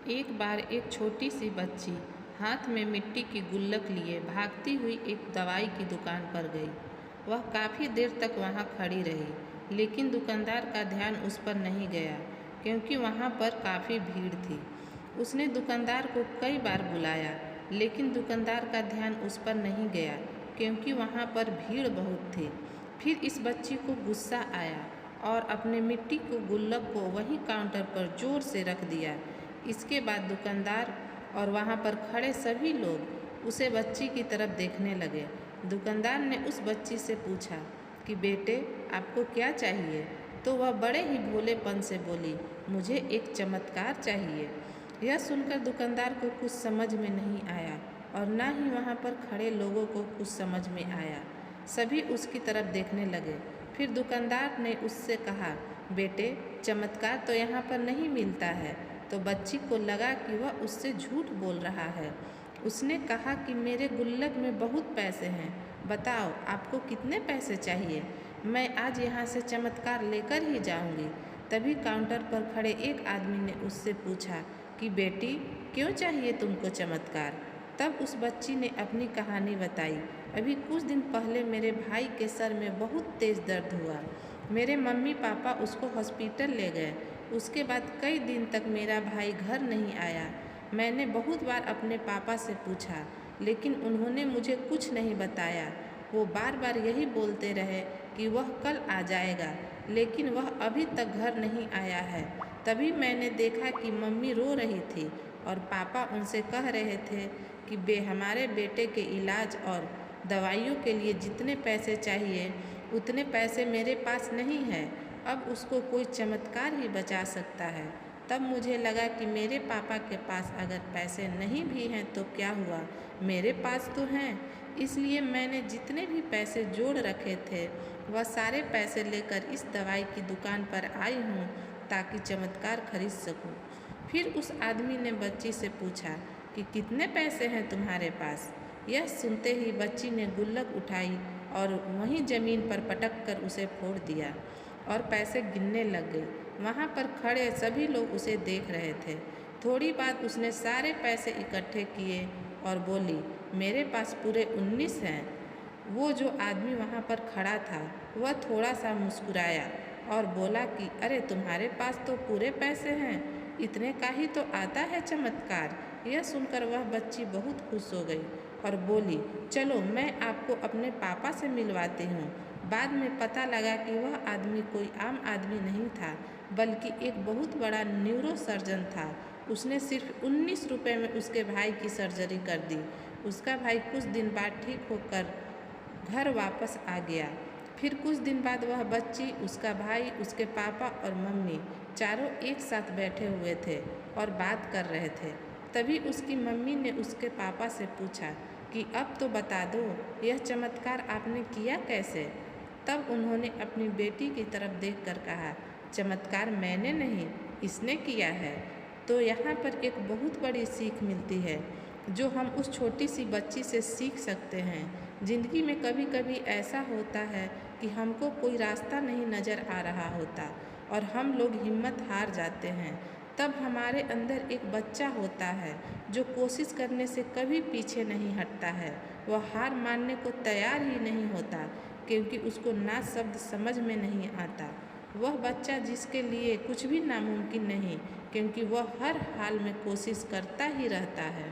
एक बार एक छोटी सी बच्ची हाथ में मिट्टी की गुल्लक लिए भागती हुई एक दवाई की दुकान पर गई। वह काफ़ी देर तक वहाँ खड़ी रही, लेकिन दुकानदार का ध्यान उस पर नहीं गया क्योंकि वहाँ पर काफ़ी भीड़ थी। उसने दुकानदार को कई बार बुलाया, लेकिन दुकानदार का ध्यान उस पर नहीं गया क्योंकि वहाँ पर भीड़ बहुत थी। फिर इस बच्ची को गुस्सा आया और अपने मिट्टी को गुल्लक को वहीं काउंटर पर जोर से रख दिया। इसके बाद दुकानदार और वहाँ पर खड़े सभी लोग उसे बच्ची की तरफ देखने लगे। दुकानदार ने उस बच्ची से पूछा कि बेटे, आपको क्या चाहिए? तो वह बड़े ही भोलेपन से बोली, मुझे एक चमत्कार चाहिए। यह सुनकर दुकानदार को कुछ समझ में नहीं आया और ना ही वहाँ पर खड़े लोगों को कुछ समझ में आया। सभी उसकी तरफ देखने लगे। फिर दुकानदार ने उससे कहा, बेटे, चमत्कार तो यहाँ पर नहीं मिलता है। तो बच्ची को लगा कि वह उससे झूठ बोल रहा है। उसने कहा कि मेरे गुल्लक में बहुत पैसे हैं, बताओ आपको कितने पैसे चाहिए? मैं आज यहाँ से चमत्कार लेकर ही जाऊँगी। तभी काउंटर पर खड़े एक आदमी ने उससे पूछा कि बेटी, क्यों चाहिए तुमको चमत्कार? तब उस बच्ची ने अपनी कहानी बताई। अभी कुछ दिन पहले मेरे भाई के सर में बहुत तेज़ दर्द हुआ। मेरे मम्मी पापा उसको हॉस्पिटल ले गए। उसके बाद कई दिन तक मेरा भाई घर नहीं आया। मैंने बहुत बार अपने पापा से पूछा, लेकिन उन्होंने मुझे कुछ नहीं बताया। वो बार बार यही बोलते रहे कि वह कल आ जाएगा, लेकिन वह अभी तक घर नहीं आया है। तभी मैंने देखा कि मम्मी रो रही थी और पापा उनसे कह रहे थे कि हमारे बेटे के इलाज और दवाइयों के लिए जितने पैसे चाहिए उतने पैसे मेरे पास नहीं है। अब उसको कोई चमत्कार ही बचा सकता है। तब मुझे लगा कि मेरे पापा के पास अगर पैसे नहीं भी हैं तो क्या हुआ, मेरे पास तो हैं। इसलिए मैंने जितने भी पैसे जोड़ रखे थे वह सारे पैसे लेकर इस दवाई की दुकान पर आई हूँ ताकि चमत्कार खरीद सकूँ। फिर उस आदमी ने बच्ची से पूछा कि कितने पैसे हैं तुम्हारे पास? यह सुनते ही बच्ची ने गुल्लक उठाई और वहीं ज़मीन पर पटक कर उसे फोड़ दिया और पैसे गिनने लग गई। वहाँ पर खड़े सभी लोग उसे देख रहे थे। थोड़ी बाद उसने सारे पैसे इकट्ठे किए और बोली, मेरे पास पूरे 19 हैं। वो जो आदमी वहाँ पर खड़ा था वह थोड़ा सा मुस्कुराया और बोला कि अरे, तुम्हारे पास तो पूरे पैसे हैं, इतने का ही तो आता है चमत्कार। यह सुनकर वह बच्ची बहुत खुश हो गई और बोली, चलो मैं आपको अपने पापा से मिलवाती हूँ। बाद में पता लगा कि वह आदमी कोई आम आदमी नहीं था, बल्कि एक बहुत बड़ा न्यूरो सर्जन था। उसने सिर्फ 19 रुपये में उसके भाई की सर्जरी कर दी। उसका भाई कुछ दिन बाद ठीक होकर घर वापस आ गया। फिर कुछ दिन बाद वह बच्ची, उसका भाई, उसके पापा और मम्मी चारों एक साथ बैठे हुए थे और बात कर रहे थे। तभी उसकी मम्मी ने उसके पापा से पूछा कि अब तो बता दो, यह चमत्कार आपने किया कैसे? तब उन्होंने अपनी बेटी की तरफ देखकर कहा, चमत्कार मैंने नहीं, इसने किया है। तो यहाँ पर एक बहुत बड़ी सीख मिलती है जो हम उस छोटी सी बच्ची से सीख सकते हैं। ज़िंदगी में कभी कभी ऐसा होता है कि हमको कोई रास्ता नहीं नज़र आ रहा होता और हम लोग हिम्मत हार जाते हैं। तब हमारे अंदर एक बच्चा होता है जो कोशिश करने से कभी पीछे नहीं हटता है। वह हार मानने को तैयार ही नहीं होता क्योंकि उसको ना शब्द समझ में नहीं आता। वह बच्चा जिसके लिए कुछ भी नामुमकिन नहीं, क्योंकि वह हर हाल में कोशिश करता ही रहता है।